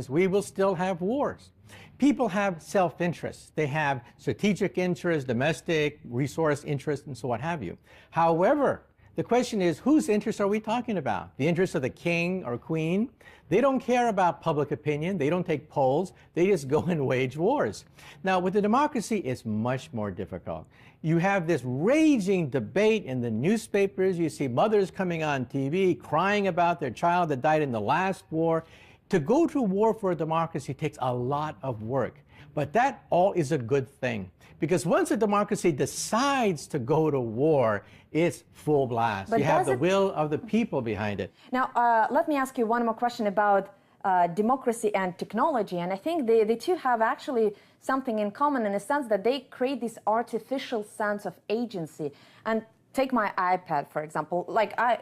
we will still have wars. People have self-interest. They have strategic interests, domestic resource interests, and so what have you. However, the question is, whose interests are we talking about? The interests of the king or queen? They don't care about public opinion. They don't take polls. They just go and wage wars. Now, with the democracy, it's much more difficult. You have this raging debate in the newspapers. You see mothers coming on TV crying about their child that died in the last war. To go to war for a democracy takes a lot of work. But that all is a good thing. Because once a democracy decides to go to war, it's full blast. But you have the will of the people behind it. Now, let me ask you one more question about democracy and technology. And I think the two have actually something in common in a sense that they create this artificial sense of agency. And take my iPad, for example.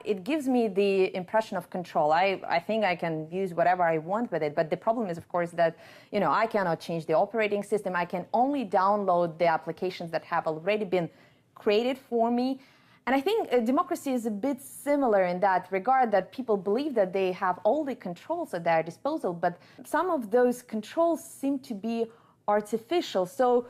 It gives me the impression of control. I think I can use whatever I want with it. But the problem is, of course, that I cannot change the operating system. I can only download the applications that have already been created for me. And I think democracy is a bit similar in that regard, that people believe that they have all the controls at their disposal, but some of those controls seem to be artificial. So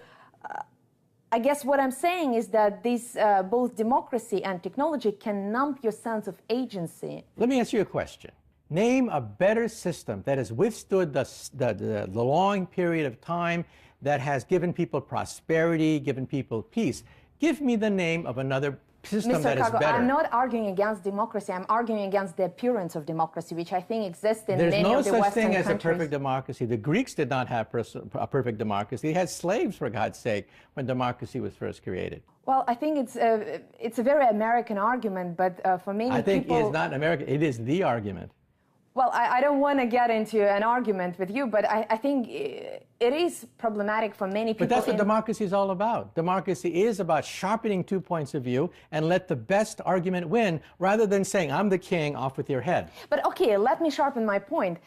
I guess what I'm saying is that this, both democracy and technology can numb your sense of agency. Let me ask you a question. Name a better system that has withstood the long period of time, that has given people prosperity, given people peace. Give me the name of another system that is better. I'm not arguing against democracy. I'm arguing against the appearance of democracy, which I think exists in many of the Western countries. There's no such thing as a perfect democracy. The Greeks did not have a perfect democracy. They had slaves, for God's sake, when democracy was first created. Well, I think it's a very American argument, but for many people... I think it's not American. It is the argument. Well, I don't want to get into an argument with you, but I think it is problematic for many people. But that's what democracy is all about. Democracy is about sharpening two points of view and let the best argument win, rather than saying, I'm the king, off with your head. But okay, let me sharpen my point.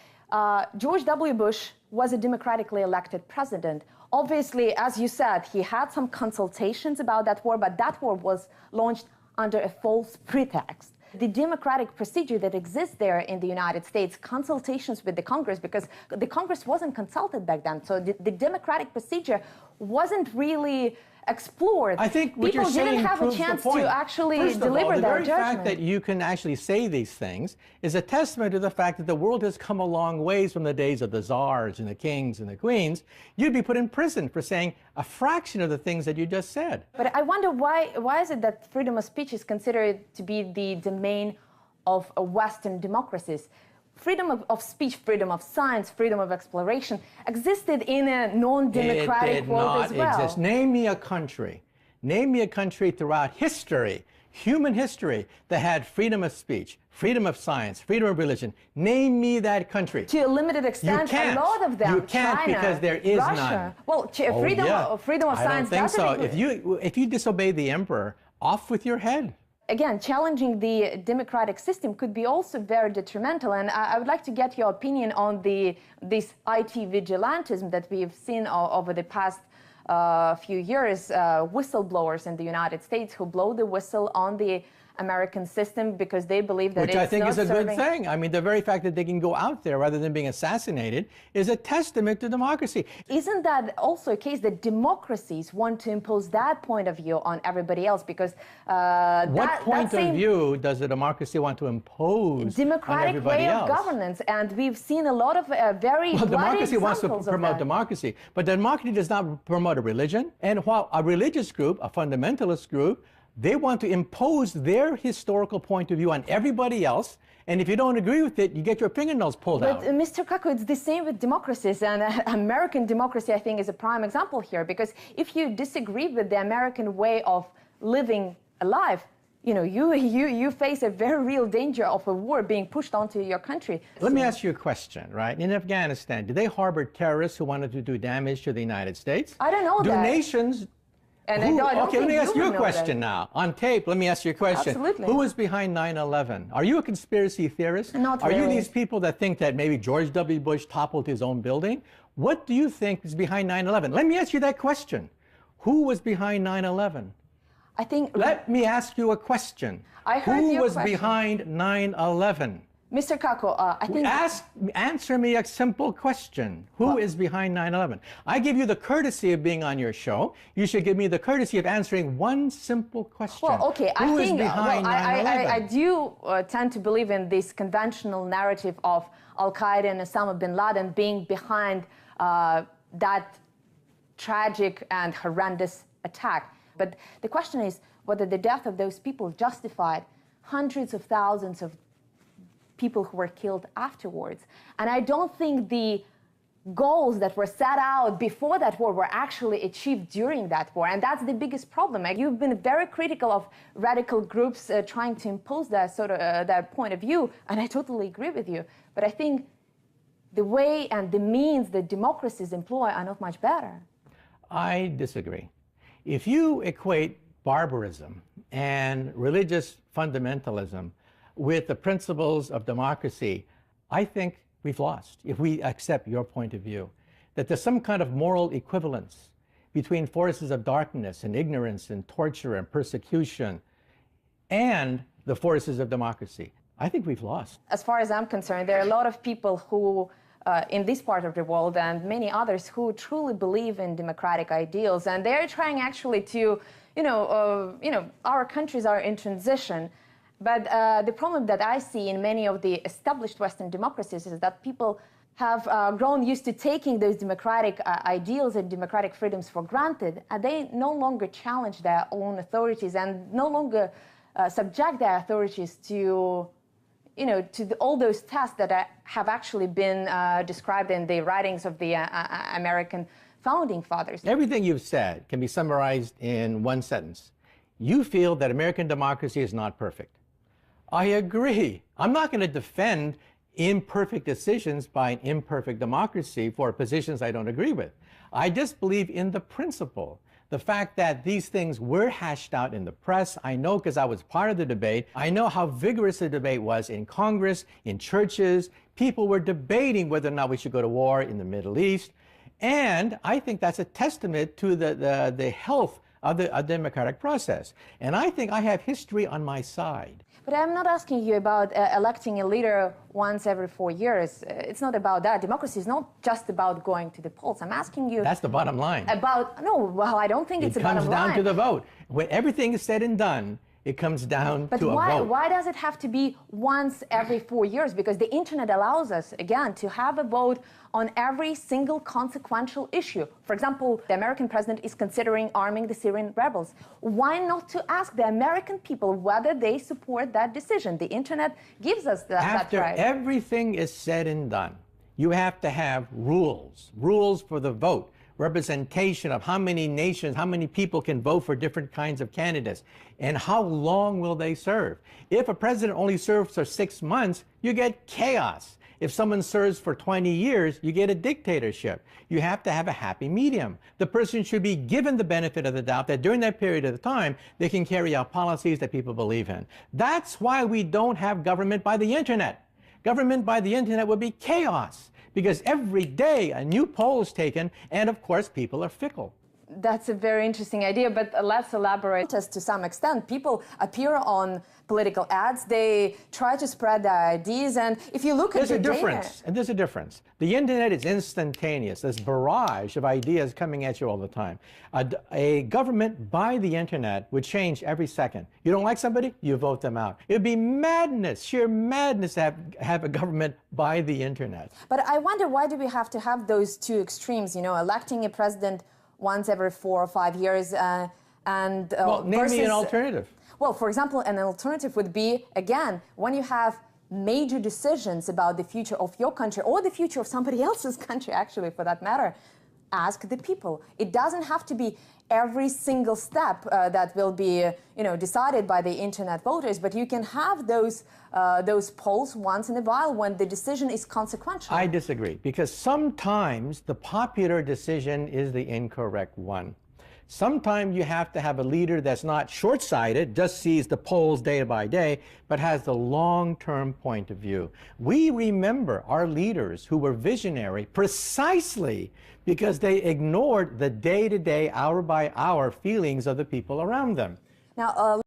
George W. Bush was a democratically elected president. Obviously, as you said, he had some consultations about that war, but that war was launched under a false pretext. The democratic procedure that exists there in the United States, consultations with the Congress, because the Congress wasn't consulted back then, so the democratic procedure wasn't really explored. I think what people didn't have a chance to actually deliver their judgment. The very fact that you can actually say these things is a testament to the fact that the world has come a long ways from the days of the czars and the kings and the queens. You'd be put in prison for saying a fraction of the things that you just said. But I wonder why is it that freedom of speech is considered to be the domain of Western democracies? Freedom of speech, freedom of science, freedom of exploration existed in a non-democratic world as well. It did not exist. Name me a country throughout history, human history, that had freedom of speech, freedom of science, freedom of religion. Name me that country. To a limited extent, a lot of them. You can't, China, because there is Russia. none. Well, freedom of science. I don't think so. If you disobey the emperor, off with your head. Again, challenging the democratic system could be also very detrimental, and I would like to get your opinion on this IT vigilantism that we've seen over the past few years. Whistleblowers in the United States who blow the whistle on the American system because they believe that Which I think is a good thing. I mean, the very fact that they can go out there rather than being assassinated is a testament to democracy. Isn't that also a case that democracies want to impose that point of view on everybody else? Because what point of view does a democracy want to impose on everybody else? Democratic way of governance, and we've seen a lot of very bloody democracy wants to examples of promote that. democracy, but democracy does not promote a religion. And while a religious group, a fundamentalist group, they want to impose their historical point of view on everybody else, and if you don't agree with it, you get your fingernails pulled out. But Mr. KaKu, it's the same with democracies, and American democracy, I think, is a prime example here, because if you disagree with the American way of living a life, you face a very real danger of a war being pushed onto your country. Let me ask you a question, right? In Afghanistan, did they harbor terrorists who wanted to do damage to the United States? I don't know that. Do nations... Okay, let me ask you a question now. On tape, let me ask you a question. Absolutely. Who was behind 9/11? Are you a conspiracy theorist? Not really. Are you these people that think that maybe George W. Bush toppled his own building? What do you think is behind 9/11? Let me ask you that question. Who was behind 9/11? I think... Let me ask you a question. I heard Who your was question. behind 9/11? Mr. KaKu, I think... Answer me a simple question. Who is behind 9/11? I give you the courtesy of being on your show. You should give me the courtesy of answering one simple question. Well, okay, Who is behind 9/11? I do tend to believe in this conventional narrative of Al-Qaeda and Osama bin Laden being behind that tragic and horrendous attack. But the question is whether the death of those people justified hundreds of thousands of people who were killed afterwards. And I don't think the goals that were set out before that war were actually achieved during that war. And that's the biggest problem. You've been very critical of radical groups trying to impose that sort of that point of view, and I totally agree with you. But I think the way and the means that democracies employ are not much better. I disagree. If you equate barbarism and religious fundamentalism with the principles of democracy, I think we've lost, if we accept your point of view, that there's some kind of moral equivalence between forces of darkness and ignorance and torture and persecution and the forces of democracy. I think we've lost. As far as I'm concerned, there are a lot of people who, in this part of the world and many others, who truly believe in democratic ideals, and they're trying actually to, our countries are in transition. But the problem that I see in many of the established Western democracies is that people have grown used to taking those democratic ideals and democratic freedoms for granted, and they no longer challenge their own authorities and no longer subject their authorities to, all those tests that have actually been described in the writings of the American founding fathers. Everything you've said can be summarized in one sentence. You feel that American democracy is not perfect. I agree. I'm not going to defend imperfect decisions by an imperfect democracy for positions I don't agree with. I just believe in the principle. The fact that these things were hashed out in the press, I know because I was part of the debate. I know how vigorous the debate was in Congress, in churches. People were debating whether or not we should go to war in the Middle East. And I think that's a testament to the health of the democratic process. And I think I have history on my side. But I'm not asking you about electing a leader once every 4 years. It's not about that. Democracy is not just about going to the polls. I'm asking you... That's the bottom line. I don't think it's the bottom line. It comes down to the vote. When everything is said and done, it comes down to a vote. But why does it have to be once every 4 years? Because the internet allows us, again, to have a vote on every single consequential issue. For example, the American president is considering arming the Syrian rebels. Why not to ask the American people whether they support that decision? The internet gives us that right. After everything is said and done, you have to have rules for the vote. Representation of how many nations, how many people can vote for different kinds of candidates, and how long will they serve. If a president only serves for 6 months, you get chaos. If someone serves for 20 years, you get a dictatorship. You have to have a happy medium. The person should be given the benefit of the doubt that during that period of time, they can carry out policies that people believe in. That's why we don't have government by the internet. Government by the internet would be chaos, because every day a new poll is taken, and of course people are fickle. That's a very interesting idea, but let's elaborate to some extent. People appear on political ads, they try to spread their ideas, and if you look at the data... There's a difference. The internet is instantaneous. There's a barrage of ideas coming at you all the time. A government by the internet would change every second. You don't like somebody, you vote them out. It would be madness, sheer madness to have a government by the internet. But I wonder, why do we have to have those two extremes, electing a president once every 4 or 5 years well, name me an alternative. Well, for example, an alternative would be, again, when you have major decisions about the future of your country or the future of somebody else's country, actually, for that matter, ask the people. It doesn't have to be every single step that will be, decided by the internet voters, but you can have those polls once in a while when the decision is consequential. I disagree, because sometimes the popular decision is the incorrect one. Sometimes you have to have a leader that's not short-sighted, just sees the polls day by day, but has the long-term point of view. We remember our leaders who were visionary precisely because they ignored the day-to-day, hour-by-hour feelings of the people around them. Now,